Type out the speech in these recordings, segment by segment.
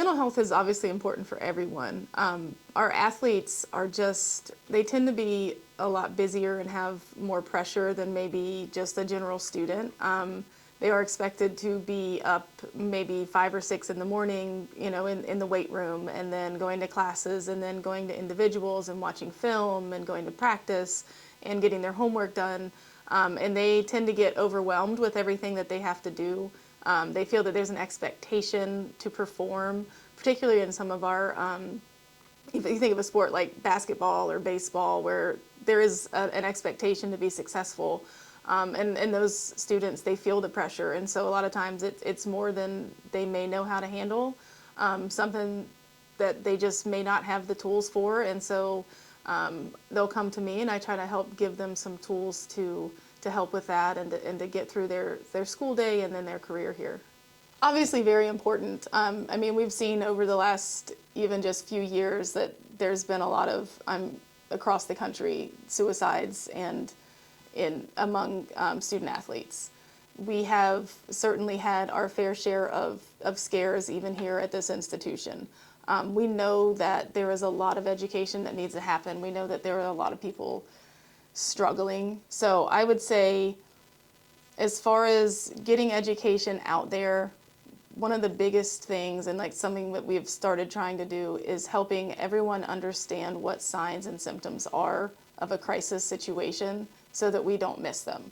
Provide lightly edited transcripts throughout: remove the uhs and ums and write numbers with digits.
mental health is obviously important for everyone. Our athletes are they tend to be a lot busier and have more pressure than maybe just a general student. They are expected to be up maybe 5 or 6 in the morning, in the weight room, and then going to classes, and then going to individuals and watching film and going to practice and getting their homework done. And they tend to get overwhelmed with everything that they have to do. They feel that there's an expectation to perform, particularly in some of our, if you think of a sport like basketball or baseball, where there is an expectation to be successful. And those students, they feel the pressure. And so a lot of times it's more than they may know how to handle, something that they just may not have the tools for. And so they'll come to me, and I try to help give them some tools to help with that, and to get through their school day and then their career here. Obviously very important. I mean, we've seen over the last even just few years that there's been a lot of, across the country, suicides and among student athletes. We have certainly had our fair share of scares even here at this institution. We know that there is a lot of education that needs to happen. We know that there are a lot of people struggling. So I would say, as far as getting education out there, one of the biggest things, and like something that we've started trying to do, is helping everyone understand what signs and symptoms are of a crisis situation so that we don't miss them.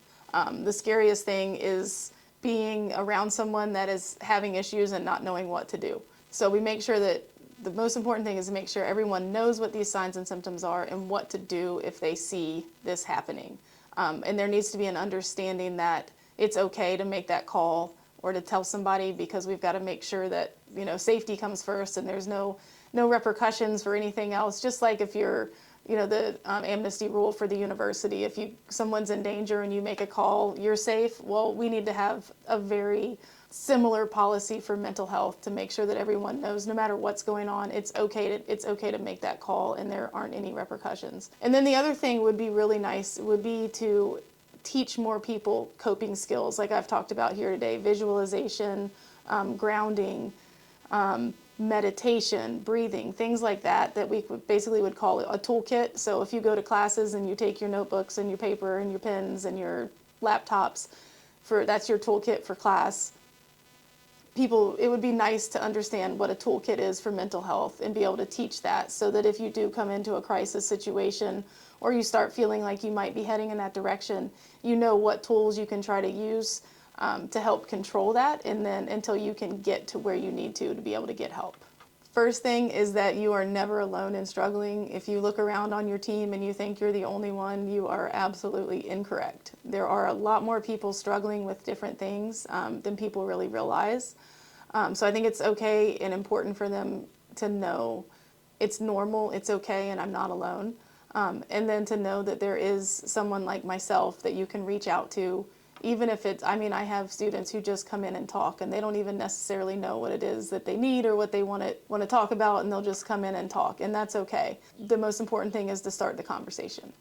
The scariest thing is being around someone that is having issues and not knowing what to do. So we make sure that the most important thing is to make sure everyone knows what these signs and symptoms are and what to do if they see this happening. And there needs to be an understanding that it's okay to make that call or to tell somebody, because we've got to make sure that, safety comes first and there's no repercussions for anything else. Just like if you're, the amnesty rule for the university, if someone's in danger and you make a call, you're safe. Well, we need to have a very similar policy for mental health to make sure that everyone knows, no matter what's going on, it's okay to make that call and there aren't any repercussions. And then the other thing would be really nice would be to teach more people coping skills, like I've talked about here today: visualization, grounding, meditation, breathing, things like that we basically would call a toolkit. So if you go to classes and you take your notebooks and your paper and your pens and your laptops, that's your toolkit for class. It would be nice to understand what a toolkit is for mental health and be able to teach that, so that if you do come into a crisis situation or you start feeling like you might be heading in that direction, you know what tools you can try to use to help control that, and then until you can get to where you need to be able to get help. First thing is that you are never alone in struggling. If you look around on your team and you think you're the only one, you are absolutely incorrect. There are a lot more people struggling with different things than people really realize. So I think it's okay and important for them to know it's normal, it's okay, and I'm not alone. And then to know that there is someone like myself that you can reach out to, even if I have students who just come in and talk, and they don't even necessarily know what it is that they need or what they want to talk about, and they'll just come in and talk, and that's okay. The most important thing is to start the conversation.